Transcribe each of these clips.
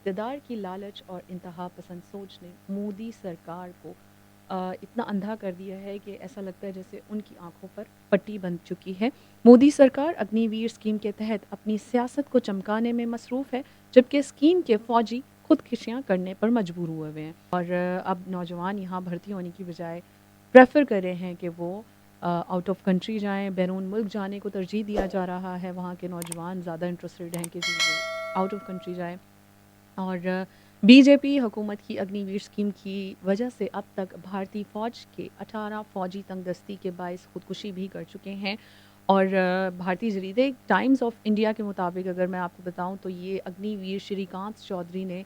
اقتدار کی لالچ اور انتہا پسند سوچ نے مودی سرکار کو اتنا اندھا کر دیا ہے کہ ایسا لگتا ہے جیسے ان کی آنکھوں پر پٹی بن چکی ہے۔ مودی سرکار اگنی ویر اسکیم کے تحت اپنی سیاست کو چمکانے میں مصروف ہے، جبکہ اسکیم کے فوجی خودکشیاں کرنے پر مجبور ہوئے ہیں اور اب نوجوان یہاں بھرتی ہونے کی بجائے پریفر کر رہے ہیں کہ وہ آؤٹ آف کنٹری جائیں، بیرون ملک جانے کو ترجیح دیا جا رہا ہے۔ وہاں کے نوجوان زیادہ انٹرسٹڈ ہیں کہ وہ آؤٹ آف کنٹری جائیں اور بی جے پی حکومت کی اگنی ویر اسکیم کی وجہ سے اب تک بھارتی فوج کے 18 فوجی تنگ دستی کے باعث خودکشی بھی کر چکے ہیں اور بھارتی جریدے ٹائمز آف انڈیا کے مطابق اگر میں آپ کو بتاؤں تو یہ اگنی ویر شری کانت چودھری نے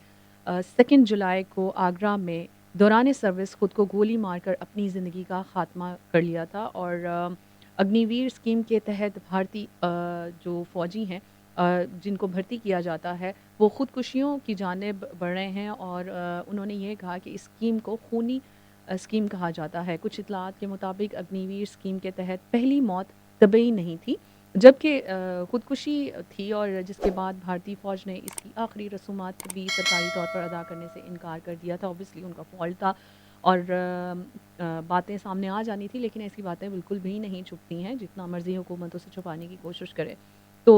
2 جولائی کو آگرہ میں دوران سروس خود کو گولی مار کر اپنی زندگی کا خاتمہ کر لیا تھا اور اگنی ویر اسکیم کے تحت بھارتی جو فوجی ہیں جن کو بھرتی کیا جاتا ہے وہ خودکشیوں کی جانب بڑھ رہے ہیں اور انہوں نے یہ کہا کہ اس اسکیم کو خونی اسکیم کہا جاتا ہے۔ کچھ اطلاعات کے مطابق اگنی ویر اسکیم کے تحت پہلی موت طبی نہیں تھی، جبکہ خودکشی تھی اور جس کے بعد بھارتی فوج نے اس کی آخری رسومات بھی سرکاری طور پر ادا کرنے سے انکار کر دیا تھا۔ اوبیسلی ان کا فالٹ تھا اور باتیں سامنے آ جانی تھی، لیکن ایسی باتیں بالکل بھی نہیں چھپتی ہیں جتنا مرضی حکومت اسے چھپانے کی کوشش کرے۔ تو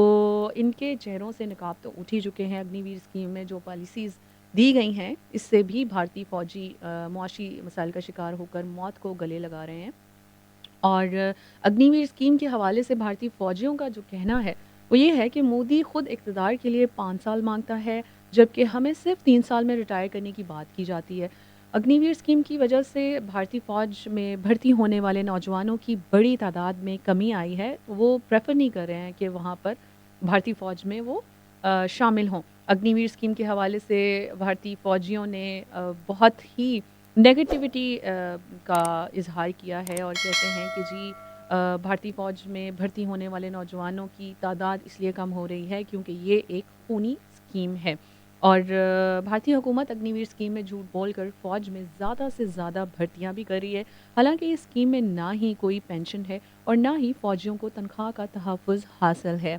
ان کے چہروں سے نقاب تو اٹھ ہی چکے ہیں۔ اگنی ویر اسکیم میں جو پالیسیز دی گئی ہیں اس سے بھی بھارتی فوجی معاشی مسائل کا شکار ہو کر موت کو گلے لگا رہے ہیں اور اگنی ویر اسکیم کے حوالے سے بھارتی فوجیوں کا جو کہنا ہے وہ یہ ہے کہ مودی خود اقتدار کے لیے 5 سال مانگتا ہے، جبکہ ہمیں صرف 3 سال میں ریٹائر کرنے کی بات کی جاتی ہے۔ اگنی ویر اسکیم کی وجہ سے بھارتی فوج میں بھرتی ہونے والے نوجوانوں کی بڑی تعداد میں کمی آئی ہے۔ وہ پریفر نہیں کر رہے ہیں کہ وہاں پر بھارتی فوج میں وہ شامل ہوں۔ اگنی ویر اسکیم کے حوالے سے بھارتی فوجیوں نے بہت ہی نیگیٹیوٹی کا اظہار کیا ہے اور کہتے ہیں کہ جی بھارتی فوج میں بھرتی ہونے والے نوجوانوں کی تعداد اس لیے کم ہو رہی ہے کیونکہ یہ ایک خونی اسکیم ہے اور بھارتی حکومت اگنی ویر اسکیم میں جھوٹ بول کر فوج میں زیادہ سے زیادہ بھرتیاں بھی کر رہی ہے، حالانکہ اس اسکیم میں نہ ہی کوئی پینشن ہے اور نہ ہی فوجیوں کو تنخواہ کا تحفظ حاصل ہے۔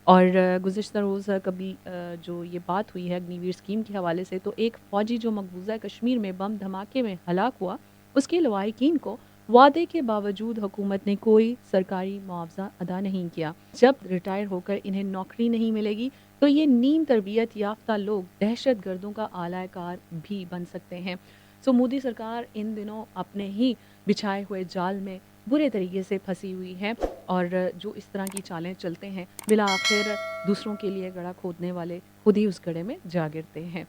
اور گزشتہ روز کبھی جو یہ بات ہوئی ہے اگنی ویر اسکیم کے حوالے سے، تو ایک فوجی جو مقبوضہ کشمیر میں بم دھماکے میں ہلاک ہوا، اس کے لواحقین کو وعدے کے باوجود حکومت نے کوئی سرکاری معاوضہ ادا نہیں کیا۔ جب ریٹائر ہو کر انہیں نوکری نہیں ملے گی تو یہ نیم تربیت یافتہ لوگ دہشت گردوں کا اعلی کار بھی بن سکتے ہیں۔ سو مودی سرکار ان دنوں اپنے ہی بچھائے ہوئے جال میں برے طریقے سے پھنسی ہوئی ہے اور جو اس طرح کی چالیں چلتے ہیں بالآخر دوسروں کے لیے گڑھا کھودنے والے خود ہی اس گڑھے میں جا گرتے ہیں۔